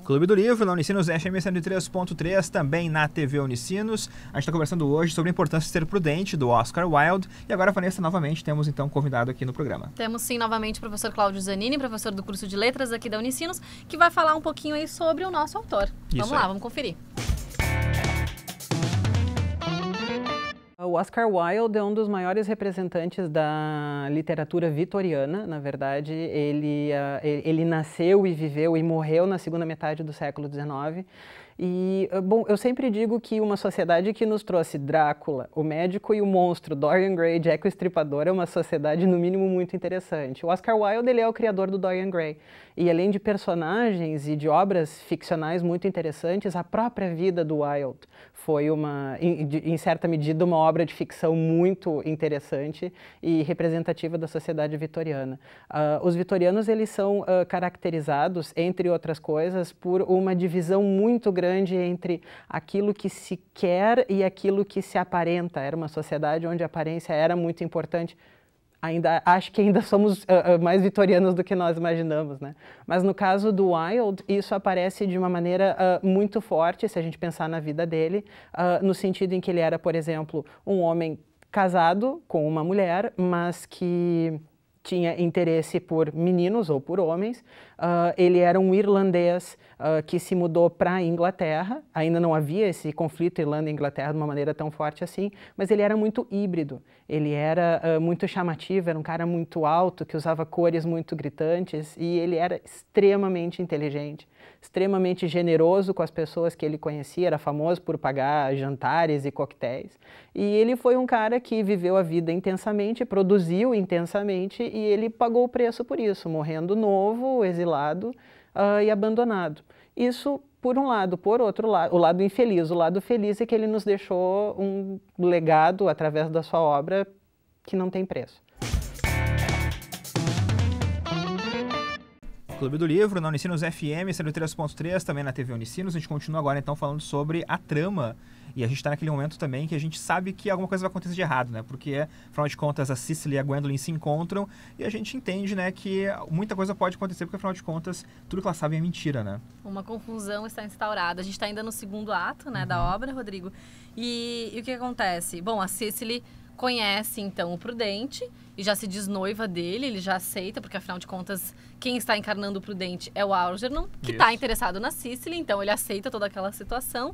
Clube do Livro, na Unicinos FM 103.3, também na TV Unicinos. A gente está conversando hoje sobre a importância de ser prudente, do Oscar Wilde. E agora, Vanessa, novamente temos então um convidado aqui no programa. Temos sim, novamente, o professor Cláudio Zanini, professor do curso de Letras aqui da Unicinos, que vai falar um pouquinho aí sobre o nosso autor. Vamos lá, vamos conferir. O Oscar Wilde é um dos maiores representantes da literatura vitoriana. Na verdade, ele nasceu e viveu e morreu na segunda metade do século XIX. E, bom, eu sempre digo que uma sociedade que nos trouxe Drácula, o médico e o monstro, Dorian Gray, Jack o Estripador, é uma sociedade, no mínimo, muito interessante. O Oscar Wilde, ele é o criador do Dorian Gray. E, além de personagens e de obras ficcionais muito interessantes, a própria vida do Wilde foi, em certa medida, uma obra de ficção muito interessante e representativa da sociedade vitoriana. Os vitorianos, eles são caracterizados, entre outras coisas, por uma divisão muito grande entre aquilo que se quer e aquilo que se aparenta. Era uma sociedade onde a aparência era muito importante. Acho que ainda somos mais vitorianos do que nós imaginamos, né? Mas no caso do Wilde, isso aparece de uma maneira muito forte, se a gente pensar na vida dele, no sentido em que ele era, por exemplo, um homem casado com uma mulher, mas que tinha interesse por meninos ou por homens. Ele era um irlandês que se mudou para a Inglaterra. Ainda não havia esse conflito Irlanda e Inglaterra de uma maneira tão forte assim, mas ele era muito híbrido. Ele era muito chamativo, era um cara muito alto, que usava cores muito gritantes, e ele era extremamente inteligente, extremamente generoso com as pessoas que ele conhecia, era famoso por pagar jantares e coquetéis. E ele foi um cara que viveu a vida intensamente, produziu intensamente, e ele pagou o preço por isso, morrendo novo, exilado e abandonado. Isso por um lado. Por outro lado, o lado infeliz. O lado feliz é que ele nos deixou um legado, através da sua obra, que não tem preço. Clube do Livro, na Unicinos FM 103.3, também na TV Unicinos. A gente continua agora então falando sobre a trama. E a gente está naquele momento também que a gente sabe que alguma coisa vai acontecer de errado, né? Porque, afinal de contas, a Cicely e a Gwendolyn se encontram e a gente entende, né, que muita coisa pode acontecer porque, afinal de contas, tudo que elas sabem é mentira, né? Uma confusão está instaurada. A gente está ainda no segundo ato, né, da obra, Rodrigo. E o que acontece? Bom, a Cicely conhece, então, o Prudente e já se desnoiva dele, ele já aceita, porque, afinal de contas, quem está encarnando o Prudente é o Algernon, que está interessado na Cicely, então ele aceita toda aquela situação.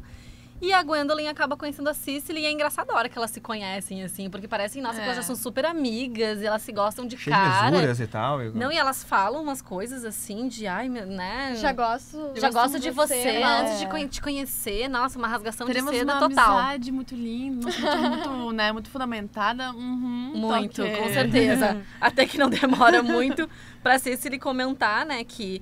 E a Gwendolyn acaba conhecendo a Cicely e é engraçado a hora que elas se conhecem, assim, porque parecem, nossa, que elas já são super amigas e elas se gostam de Cheio cara. de mesuras e tal. Não, e elas falam umas coisas assim de, ai, né? Já gosto de você antes de te conhecer. Nossa, uma rasgação de seda total. Teremos uma amizade muito linda, muito, né, muito fundamentada. Muito, com certeza. Até que não demora muito pra Cicely comentar, né, que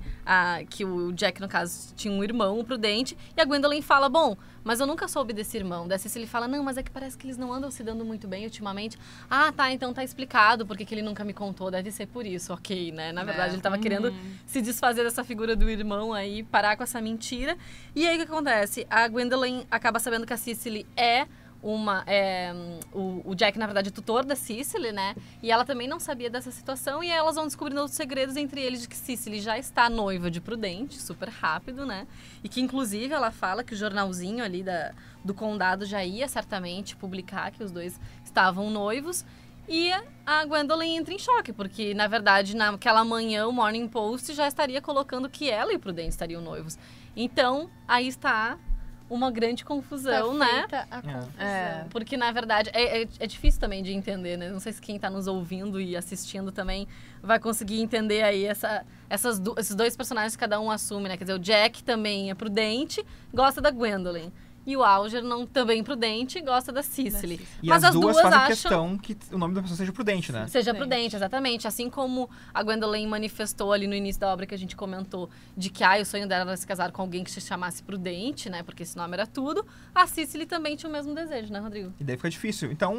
o Jack, no caso, tinha um irmão, o Prudente, e a Gwendolyn fala, bom, mas eu nunca soube desse irmão. Daí a Cicely fala, não, mas é que parece que eles não andam se dando muito bem ultimamente. Ah, tá, então tá explicado porque que ele nunca me contou, deve ser por isso, ok, né? Na verdade, ele tava querendo se desfazer dessa figura do irmão aí, parar com essa mentira. E aí, o que acontece? A Gwendolyn acaba sabendo que a Cicely é o Jack, na verdade, é tutor da Cicely, né? E ela também não sabia dessa situação e elas vão descobrindo outros segredos, entre eles de que Cicely já está noiva de Prudente, super rápido, né? E que, inclusive, ela fala que o jornalzinho ali do condado já ia certamente publicar que os dois estavam noivos. E a Gwendolyn entra em choque, porque, na verdade, naquela manhã, o Morning Post já estaria colocando que ela e o Prudente estariam noivos. Então, aí está uma grande confusão, né? A confusão. Porque, na verdade, é difícil também de entender, né? Não sei se quem está nos ouvindo e assistindo também vai conseguir entender aí esses dois personagens que cada um assume, né? Quer dizer, o Jack também é prudente, gosta da Gwendolyn. E o Algernon, também prudente, gosta da Cicely. E mas as duas fazem acham questão que o nome da pessoa seja Prudente, né? Seja Prudente, exatamente. Assim como a Gwendolyn manifestou ali no início da obra que a gente comentou, de que o sonho dela era se casar com alguém que se chamasse Prudente, né? Porque esse nome era tudo. A Cicely também tinha o mesmo desejo, né, Rodrigo? E daí fica difícil. Então,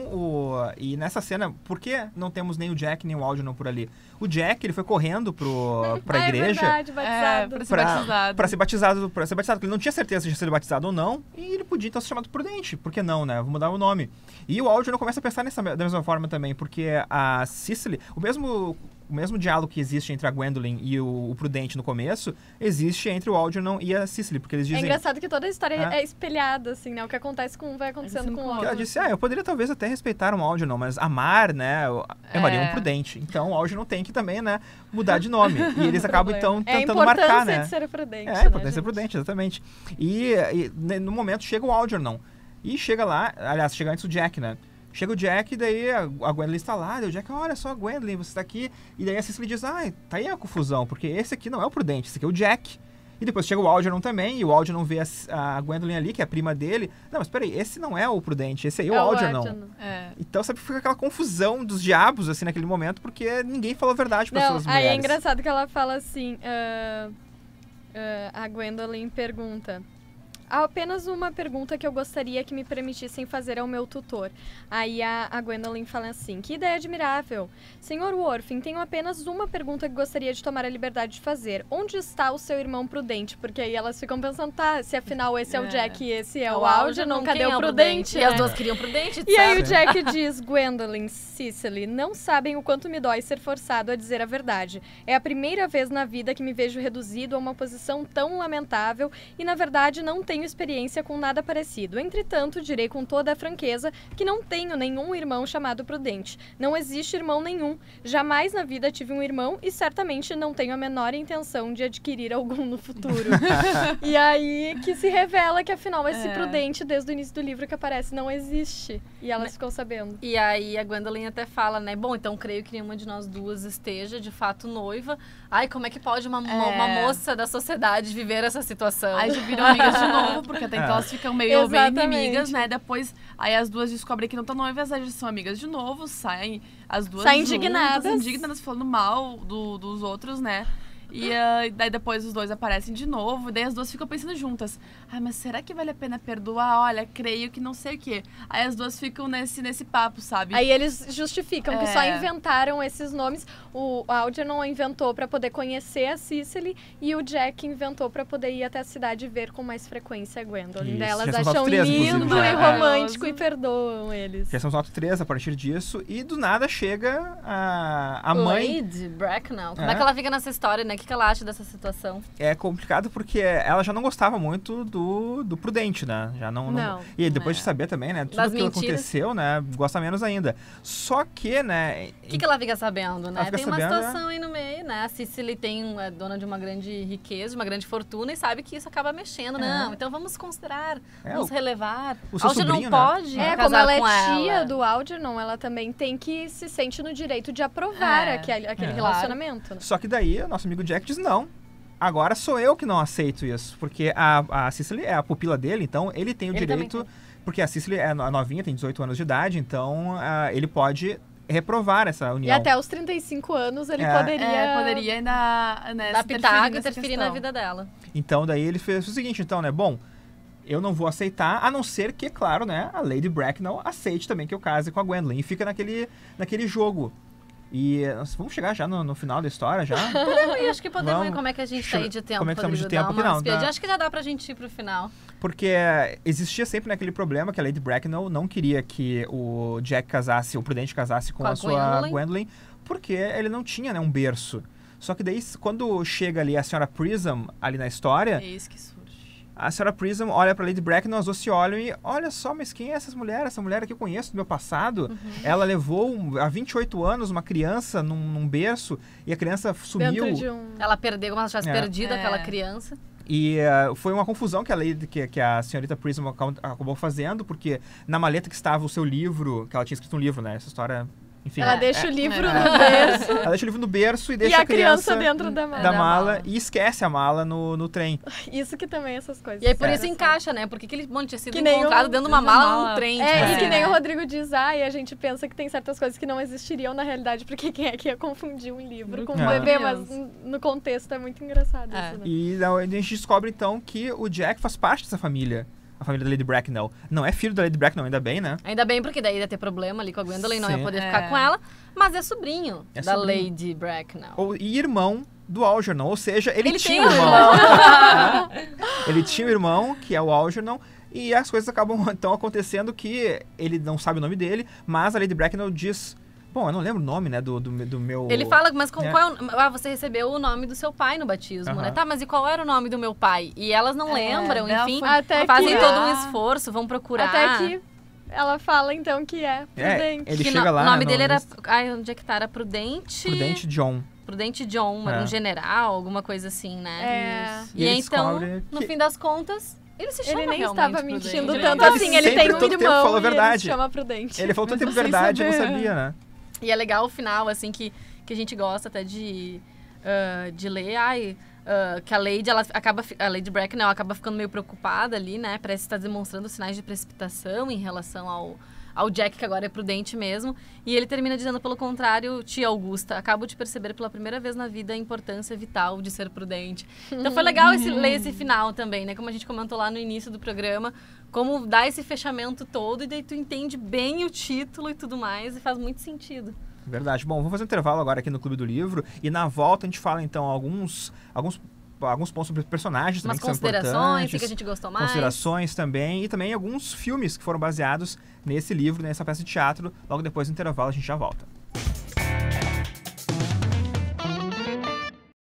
e nessa cena, por que não temos nem o Jack nem o Algernon por ali? O Jack, ele foi correndo pra igreja. É verdade, batizado. Pra ser batizado. Porque ele não tinha certeza de ser batizado ou não. E ele podia então ser chamado Prudente. Por que não, né? Vamos mudar o nome. E o Algernon começa a pensar da mesma forma também. Porque a Cicely, o mesmo mesmo diálogo que existe entre a Gwendolyn e o Prudente no começo, existe entre o Algernon e a Cicely, porque eles É dizem... engraçado que toda a história é espelhada, assim, né? O que acontece com um vai acontecendo com o Ela outro. disse, eu poderia talvez até respeitar um Algernon, mas amar, né, eu Maria um Prudente. Então o Algernon tem que também, né, mudar de nome. E eles acabam, então, tentando marcar, né? É a importância de ser prudente, a né, importância de ser gente? prudente, exatamente. E no momento chega o Algernon. E chega lá, aliás, chega antes o Jack, né? Chega o Jack e daí a Gwendolyn está lá, e o Jack, olha só, Gwendolyn, você está aqui. E daí a Cicely diz, tá aí a confusão, porque esse aqui não é o Prudente, esse aqui é o Jack. E depois chega o Algernon também, e o Algernon vê a Gwendolyn ali, que é a prima dele. Não, mas peraí, esse não é o Prudente, esse aí é o Algernon. Então, sabe, fica aquela confusão dos diabos, assim, naquele momento, porque ninguém falou a verdade para suas mulheres. Aí é engraçado que ela fala assim, a Gwendolyn pergunta... Há apenas uma pergunta que eu gostaria que me permitissem fazer ao meu tutor. Aí a Gwendolyn fala assim, que ideia admirável. Senhor Worfin, tenho apenas uma pergunta que gostaria de tomar a liberdade de fazer. Onde está o seu irmão Prudente? Porque aí elas ficam pensando, se afinal esse é o Jack e esse é o Algernon, cadê o Prudente? E as duas queriam Prudente, E aí o Jack diz, Gwendolyn, Cicely, não sabem o quanto me dói ser forçado a dizer a verdade. É a primeira vez na vida que me vejo reduzido a uma posição tão lamentável e, na verdade, não tenho experiência com nada parecido. Entretanto, direi com toda a franqueza que não tenho nenhum irmão chamado Prudente. Não existe irmão nenhum. Jamais na vida tive um irmão e certamente não tenho a menor intenção de adquirir algum no futuro. E aí que se revela que, afinal, esse Prudente, desde o início do livro que aparece, não existe. E elas ficam sabendo. E aí a Gwendolyn até fala, né? Bom, então creio que nenhuma de nós duas esteja, de fato, noiva. Ai, como é que pode uma moça da sociedade viver essa situação? Aí já viram amigas de novo, porque até então elas ficam meio inimigas, né? Depois, aí as duas descobrem que não estão noivas, aí já são amigas de novo, saem as duas saem juntas, indignadas, falando mal dos outros, né? E daí depois os dois aparecem de novo, e daí as duas ficam pensando juntas. Mas será que vale a pena perdoar? Olha, creio que não sei o quê. Aí as duas ficam nesse papo, sabe? Aí eles justificam que só inventaram esses nomes. O Algernon inventou pra poder conhecer a Cicely e o Jack inventou pra poder ir até a cidade e ver com mais frequência a Gwendolyn. Daí elas acham lindo e romântico e perdoam eles. Já são os atos 3 a partir disso, e do nada chega a mãe... Lady Bracknell. Como é que ela fica nessa história, né? O que ela acha dessa situação? É complicado porque ela já não gostava muito do Prudente, né? Já não. E depois de saber também, né? Tudo aquilo que aconteceu, né? Gosta menos ainda. Só que, né? O que ela fica sabendo, né? Tem uma sabendo, situação aí no meio, né? A Cicely é dona de uma grande riqueza, de uma grande fortuna e sabe que isso acaba mexendo. Não, então vamos considerar, vamos relevar. O seu Algernon sobrinho, não pode como casar ela é com tia do Algernon, ela também tem que se sente no direito de aprovar aquele relacionamento. Né? Só que daí o nosso amigo Jack diz não. Agora sou eu que não aceito isso, porque a Cicely é a pupila dele, então ele tem o direito, porque a Cicely é novinha, tem 18 anos de idade, então ele pode reprovar essa união. E até os 35 anos ele poderia ainda dar pitaco e interferir na vida dela. Então daí ele fez o seguinte, então, né, bom, eu não vou aceitar, a não ser que, claro, né, a Lady Bracknell aceite também que eu case com a Gwendolyn, e fica naquele jogo. E vamos chegar já no final da história, já? Podemos ir, acho que podemos ir. Como é que a gente tá aí de tempo, como é que estamos de Rodrigo? tempo? Não, acho que já dá pra gente ir pro final. Porque existia sempre naquele problema que a Lady Bracknell não queria que o Jack casasse, o Prudente casasse com a sua Gwendolyn, porque ele não tinha, né, um berço. Só que daí, quando chega ali a Senhora Prism, ali na história... É isso que surge. A Senhora Prism olha pra Lady Bracknell, as duas se olham e... Olha só, mas quem é essa mulher? Essa mulher aqui eu conheço do meu passado. Ela levou, há 28 anos, uma criança num berço e a criança sumiu. Ela perdeu, como se ela tivesse perdido aquela criança. E foi uma confusão que a senhorita Prism acabou fazendo, porque na maleta que estava o seu livro, que ela tinha escrito um livro, né? Essa história... Enfim, ela deixa o livro no berço. Ela deixa o livro no berço e deixa a criança dentro da mala e esquece a mala no trem. Isso que também essas coisas. E aí por isso encaixa, né? Porque aquele monte tinha sido encontrado dentro de uma mala no trem. E que nem o Rodrigo diz, e a gente pensa que tem certas coisas que não existiriam na realidade, porque quem é que ia confundir um livro com um bebê, mas no contexto é muito engraçado isso, né? E a gente descobre então que o Jack faz parte dessa família. A família da Lady Bracknell. Não é filho da Lady Bracknell, ainda bem, né? Ainda bem, porque daí ia ter problema ali com a Gwendolyn, não ia poder ficar com ela. Mas é sobrinho da Lady Bracknell. E irmão do Algernon, ou seja, ele tinha um irmão. Ele tinha um irmão, que é o Algernon, e as coisas acabam então acontecendo que ele não sabe o nome dele, mas a Lady Bracknell diz... Bom, eu não lembro o nome, né, do meu... Ele fala, mas qual né? é você recebeu o nome do seu pai no batismo, né? Aham. Tá, mas e qual era o nome do meu pai? E elas não lembram, ela enfim, foi Até fazem que- todo um esforço, vão procurar. Até que ela fala, então, que é Prudente. Ele Que chega lá, o nome né, dele era... lista. Ai, onde é que tá? Era Prudente... Prudente John. Prudente John, É. um general, alguma coisa assim, né? É. E E ele então, descobre no que- fim das contas, ele se chama Ele nem realmente estava Prudente. mentindo Ele tanto Ele assim. Ele sempre, tem um todo tempo, irmão falou a e ele verdade. se chama Prudente. Ele falou tanto tempo Sem verdade, eu não saber. sabia, né? E é legal o final, assim, que a gente gosta até de ler. Que a Lady, a Lady Bracknell acaba ficando meio preocupada ali, né? Parece estar demonstrando sinais de precipitação em relação ao Jack, que agora é prudente mesmo. E ele termina dizendo, pelo contrário, tia Augusta, acabo de perceber pela primeira vez na vida a importância vital de ser prudente. Então foi legal ler esse final também, né? Como a gente comentou lá no início do programa, como dá esse fechamento todo e daí tu entende bem o título e tudo mais e faz muito sentido. Verdade. Bom, vamos fazer um intervalo agora aqui no Clube do Livro e na volta a gente fala então alguns pontos sobre personagens também Umas que são considerações, importantes. o que a gente gostou mais. Considerações também e também alguns filmes que foram baseados nesse livro, nessa peça de teatro. Logo depois do intervalo a gente já volta.